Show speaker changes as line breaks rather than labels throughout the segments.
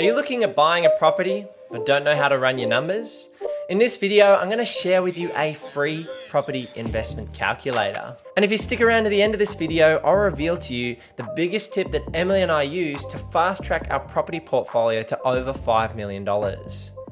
Are you looking at buying a property but don't know how to run your numbers? In this video, I'm going to share with you a free property investment calculator. And if you stick around to the end of this video, I'll reveal to you the biggest tip that Emily and I use to fast track our property portfolio to over $5 million.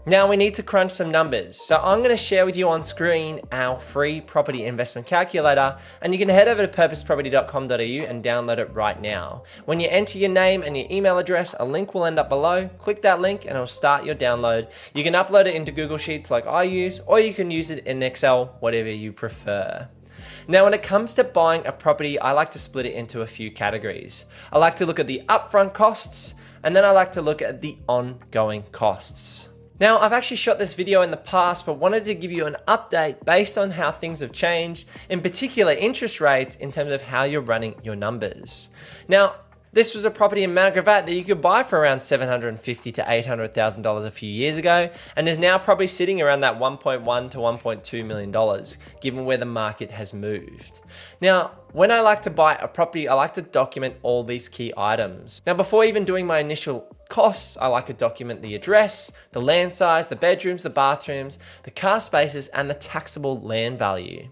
Now we need to crunch some numbers. So I'm going to share with you on screen our free property investment calculator, and you can head over to purposeproperty.com.au and download it right now. When you enter your name and your email address, a link will end up below. Click that link and it'll start your download. You can upload it into Google Sheets like I use, or you can use it in Excel, whatever you prefer. Now, when it comes to buying a property, I like to split it into a few categories. I like to look at the upfront costs, and then I like to look at the ongoing costs. Now, I've actually shot this video in the past, but wanted to give you an update based on how things have changed, in particular interest rates, in terms of how you're running your numbers. Now, this was a property in Mount Gravatt that you could buy for around $750,000 to $800,000 a few years ago, and is now probably sitting around that $1.1 to $1.2 million, given where the market has moved. Now, when I like to buy a property, I like to document all these key items. Now, before even doing my initial costs, I like to document the address, the land size, the bedrooms, the bathrooms, the car spaces, and the taxable land value.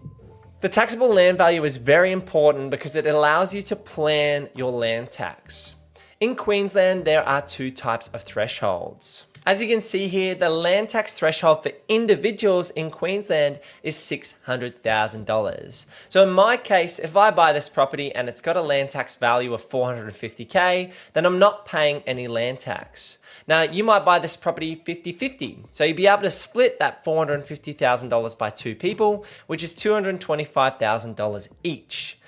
The taxable land value is very important because it allows you to plan your land tax. In Queensland, there are two types of thresholds. As you can see here, the land tax threshold for individuals in Queensland is $600,000. So in my case, if I buy this property and it's got a land tax value of $450K, then I'm not paying any land tax. Now, you might buy this property 50-50. So you'd be able to split that $450,000 by two people, which is $225,000 each.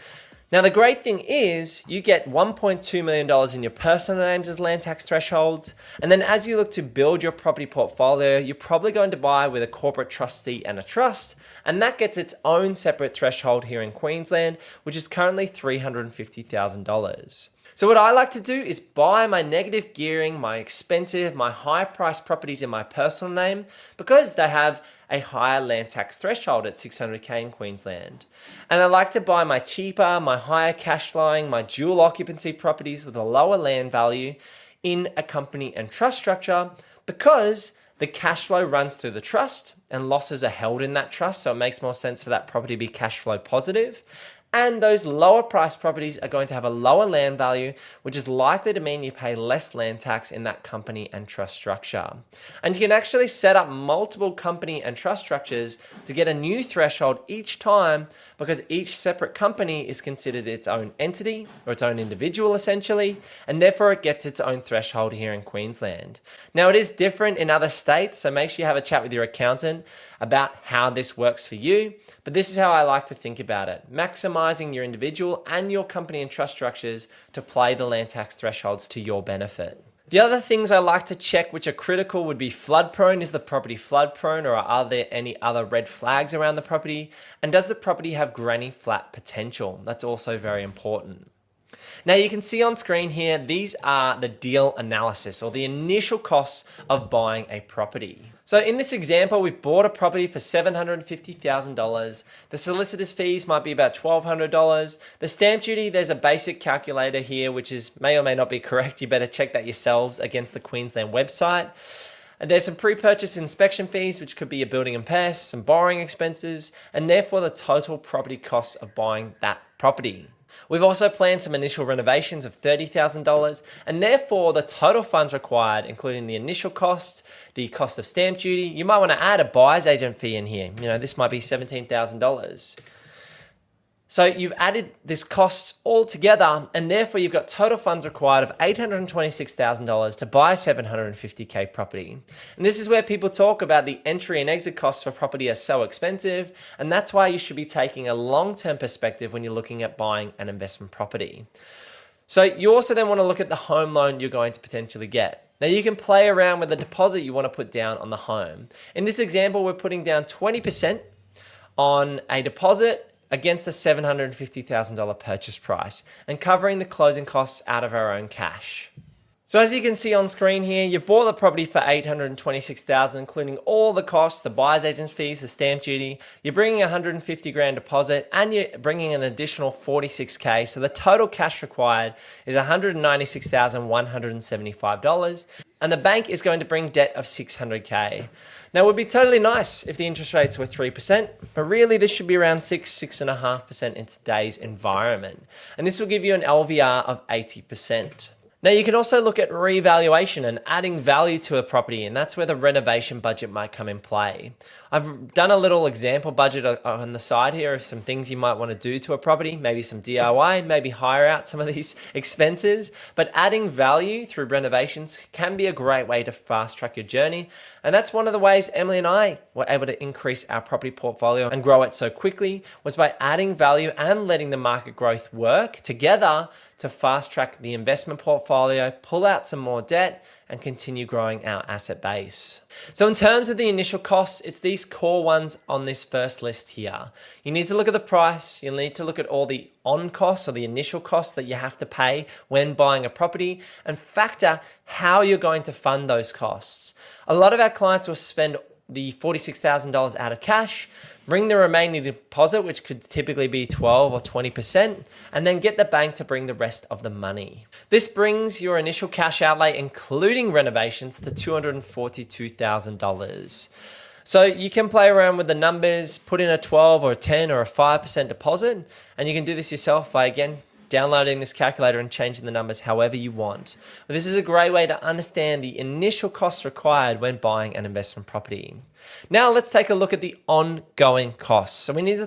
Now, the great thing is you get $1.2 million in your personal names as land tax thresholds. And then as you look to build your property portfolio, you're probably going to buy with a corporate trustee and a trust. And that gets its own separate threshold here in Queensland, which is currently $350,000. So what I like to do is buy my negative gearing, my expensive, my high priced properties in my personal name because they have a higher land tax threshold at $600K in Queensland. And I like to buy my cheaper, my higher cash flowing, my dual occupancy properties with a lower land value in a company and trust structure because the cash flow runs through the trust and losses are held in that trust. So it makes more sense for that property to be cash flow positive. And those lower priced properties are going to have a lower land value, which is likely to mean you pay less land tax in that company and trust structure. And you can actually set up multiple company and trust structures to get a new threshold each time because each separate company is considered its own entity or its own individual essentially, and therefore it gets its own threshold here in Queensland. Now, it is different in other states, so make sure you have a chat with your accountant about how this works for you, but this is how I like to think about it. Maximizing your individual and your company and trust structures to play the land tax thresholds to your benefit. The other things I like to check which are critical would be flood prone. Is the property flood prone, or are there any other red flags around the property? And does the property have granny flat potential? That's also very important. Now you can see on screen here, these are the deal analysis or the initial costs of buying a property. So in this example, we've bought a property for $750,000. The solicitor's fees might be about $1,200. The stamp duty, there's a basic calculator here, which may or may not be correct. You better check that yourselves against the Queensland website. And there's some pre-purchase inspection fees, which could be a building and pest, some borrowing expenses, and therefore the total property costs of buying that property. We've also planned some initial renovations of $30,000, and therefore the total funds required, including the initial cost, the cost of stamp duty. You might want to add a buyer's agent fee in here. This might be $17,000. So you've added this costs all together, and therefore you've got total funds required of $826,000 to buy a $750K property. And this is where people talk about the entry and exit costs for property are so expensive, and that's why you should be taking a long-term perspective when you're looking at buying an investment property. So you also then want to look at the home loan you're going to potentially get. Now you can play around with the deposit you want to put down on the home. In this example, we're putting down 20% on a deposit against the $750,000 purchase price and covering the closing costs out of our own cash. So as you can see on screen here, you've bought the property for $826,000, including all the costs, the buyer's agent fees, the stamp duty. You're bringing 150 grand deposit and you're bringing an additional 46K. So the total cash required is $196,175. And the bank is going to bring debt of 600K. Now, it would be totally nice if the interest rates were 3%, but really this should be around 6.5% in today's environment. And this will give you an LVR of 80%. Now, you can also look at revaluation and adding value to a property, and that's where the renovation budget might come in play. I've done a little example budget on the side here of some things you might want to do to a property, maybe some DIY, maybe hire out some of these expenses, but adding value through renovations can be a great way to fast track your journey. And that's one of the ways Emily and I were able to increase our property portfolio and grow it so quickly, was by adding value and letting the market growth work together to fast track the investment portfolio, pull out some more debt, and continue growing our asset base. So in terms of the initial costs, it's these core ones on this first list here. You need to look at the price, you'll need to look at all the on costs or the initial costs that you have to pay when buying a property, and factor how you're going to fund those costs. A lot of our clients will spend the $46,000 out of cash, bring the remaining deposit, which could typically be 12 or 20%, and then get the bank to bring the rest of the money. This brings your initial cash outlay, including renovations, to $242,000. So you can play around with the numbers, put in a 12 or a 10 or a 5% deposit, and you can do this yourself by, again, downloading this calculator and changing the numbers however you want. But this is a great way to understand the initial costs required when buying an investment property. Now let's take a look at the ongoing costs. So we need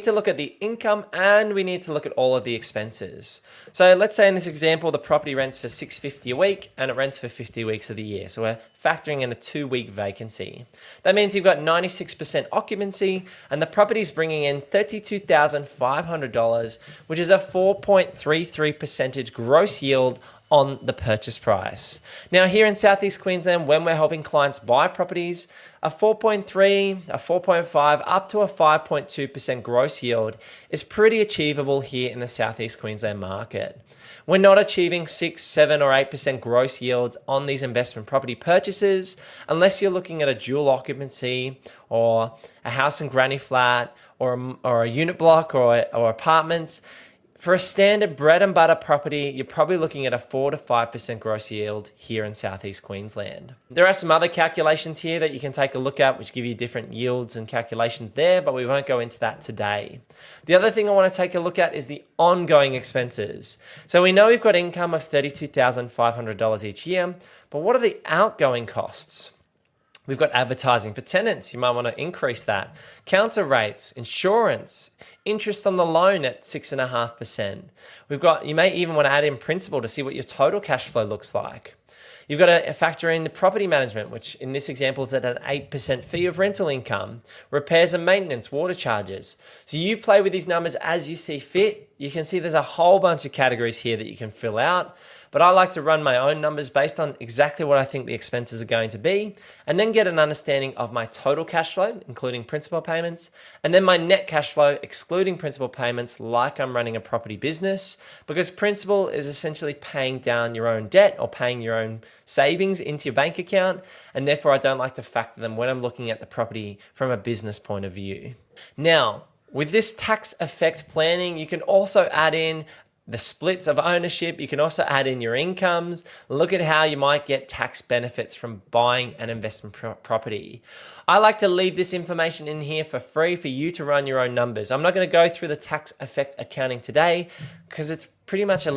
to look at the income and we need to look at all of the expenses. So let's say in this example, the property rents for $650 a week and it rents for 50 weeks of the year. So we're factoring in a 2-week vacancy. That means you've got 96% occupancy and the property's bringing in $32,500, which is a 4.33% gross yield on the purchase price. Now here in Southeast Queensland, when we're helping clients buy properties, a 4.3, a 4.5, up to a 5.2% gross yield is pretty achievable here in the Southeast Queensland market. We're not achieving 6, 7 or 8% gross yields on these investment property purchases unless you're looking at a dual occupancy or a house and granny flat or a unit block or apartments. For a standard bread and butter property, you're probably looking at a 4 to 5% gross yield here in Southeast Queensland. There are some other calculations here that you can take a look at which give you different yields and calculations there, but we won't go into that today. The other thing I want to take a look at is the ongoing expenses. So we know we've got income of $32,500 each year, but what are the outgoing costs? We've got advertising for tenants. You might want to increase that. Council rates, insurance, interest on the loan at 6.5%. You may even want to add in principal to see what your total cash flow looks like. You've got to factor in the property management, which in this example is at an 8% fee of rental income, repairs and maintenance, water charges. So you play with these numbers as you see fit. You can see there's a whole bunch of categories here that you can fill out. But I like to run my own numbers based on exactly what I think the expenses are going to be, and then get an understanding of my total cash flow, including principal payments, and then my net cash flow, excluding principal payments, like I'm running a property business, because principal is essentially paying down your own debt or paying your own savings into your bank account, and therefore I don't like to factor them when I'm looking at the property from a business point of view. Now, with this tax effect planning, you can also add in the splits of ownership. You can also add in your incomes. Look at how you might get tax benefits from buying an investment property. I like to leave this information in here for free for you to run your own numbers. I'm not going to go through the tax effect accounting today because it's pretty much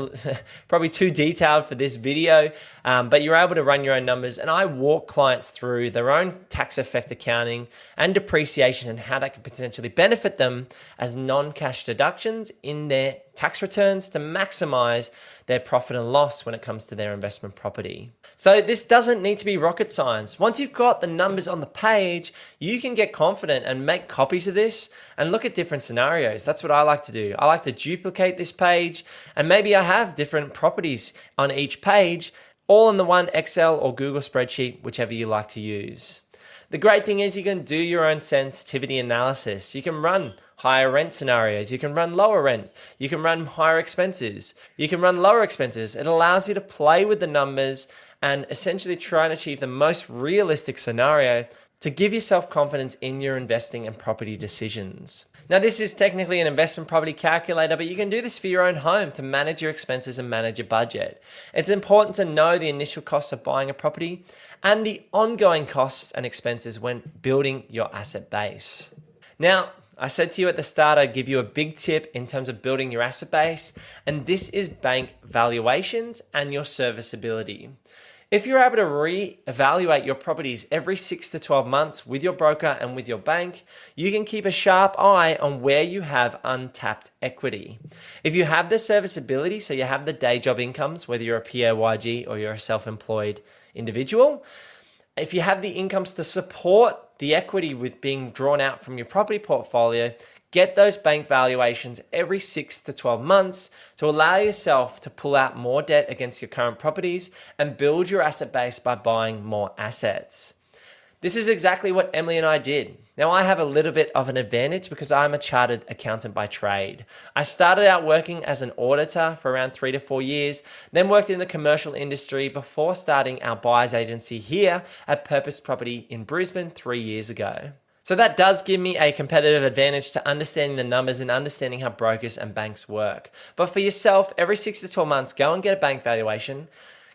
probably too detailed for this video, but you're able to run your own numbers, and I walk clients through their own tax effect accounting and depreciation and how that could potentially benefit them as non-cash deductions in their tax returns to maximize their profit and loss when it comes to their investment property. So this doesn't need to be rocket science. Once you've got the numbers on the page, you can get confident and make copies of this and look at different scenarios. That's what I like to do. I like to duplicate this page, and maybe I have different properties on each page, all in the one Excel or Google spreadsheet, whichever you like to use. The great thing is you can do your own sensitivity analysis. You can run higher rent scenarios. You can run lower rent. You can run higher expenses. You can run lower expenses. It allows you to play with the numbers and essentially try and achieve the most realistic scenario to give yourself confidence in your investing and property decisions. Now, this is technically an investment property calculator, but you can do this for your own home to manage your expenses and manage your budget. It's important to know the initial costs of buying a property and the ongoing costs and expenses when building your asset base. Now, I said to you at the start, I'd give you a big tip in terms of building your asset base, and this is bank valuations and your serviceability. If you're able to re-evaluate your properties every 6 to 12 months with your broker and with your bank, you can keep a sharp eye on where you have untapped equity. If you have the serviceability, so you have the day job incomes, whether you're a PAYG or you're a self-employed individual, if you have the incomes to support the equity with being drawn out from your property portfolio, get those bank valuations every 6 to 12 months to allow yourself to pull out more debt against your current properties and build your asset base by buying more assets. This is exactly what Emily and I did. Now, I have a little bit of an advantage because I'm a chartered accountant by trade. I started out working as an auditor for around 3 to 4 years, then worked in the commercial industry before starting our buyer's agency here at Purpose Property in Brisbane 3 years ago. So that does give me a competitive advantage to understanding the numbers and understanding how brokers and banks work. But for yourself, every 6 to 12 months, go and get a bank valuation.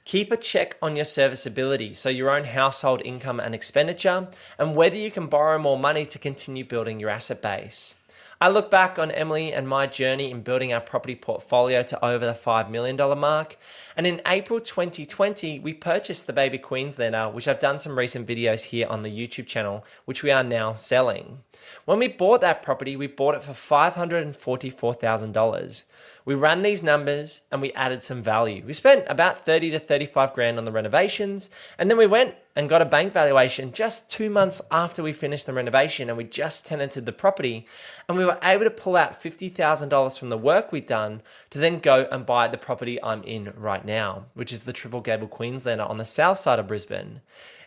Keep a check on your serviceability, so your own household income and expenditure, and whether you can borrow more money to continue building your asset base. I look back on Emily and my journey in building our property portfolio to over the $5 million mark. And in April 2020, we purchased the Baby Queenslander, which I've done some recent videos here on the YouTube channel, which we are now selling. When we bought that property, we bought it for $544,000. We ran these numbers and we added some value. We spent about 30 to 35 grand on the renovations, and then we went and got a bank valuation just 2 months after we finished the renovation and we just tenanted the property, and we were able to pull out $50,000 from the work we'd done to then go and buy the property I'm in right now, which is the triple Gable Queenslander on the south side of Brisbane.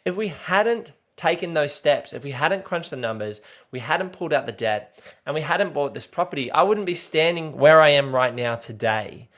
If we hadn't taken those steps, if we hadn't crunched the numbers, we hadn't pulled out the debt, and we hadn't bought this property, I wouldn't be standing where I am right now today.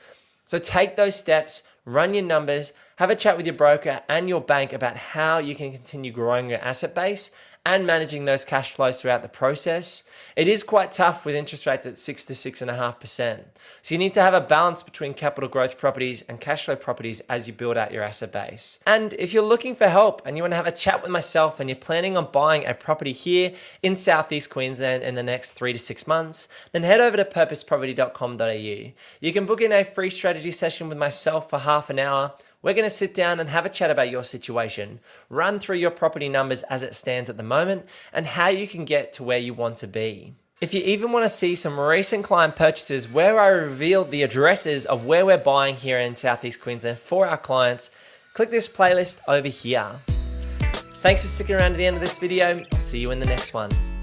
So take those steps, run your numbers, have a chat with your broker and your bank about how you can continue growing your asset base and managing those cash flows throughout the process. It is quite tough with interest rates at 6 to 6.5%. So you need to have a balance between capital growth properties and cash flow properties as you build out your asset base. And if you're looking for help and you want to have a chat with myself and you're planning on buying a property here in Southeast Queensland in the next 3 to 6 months, then head over to purposeproperty.com.au. You can book in a free strategy session with myself for half an hour. We're going to sit down and have a chat about your situation, run through your property numbers as it stands at the moment, and how you can get to where you want to be. If you even want to see some recent client purchases where I revealed the addresses of where we're buying here in Southeast Queensland for our clients, click this playlist over here. Thanks for sticking around to the end of this video. I'll see you in the next one.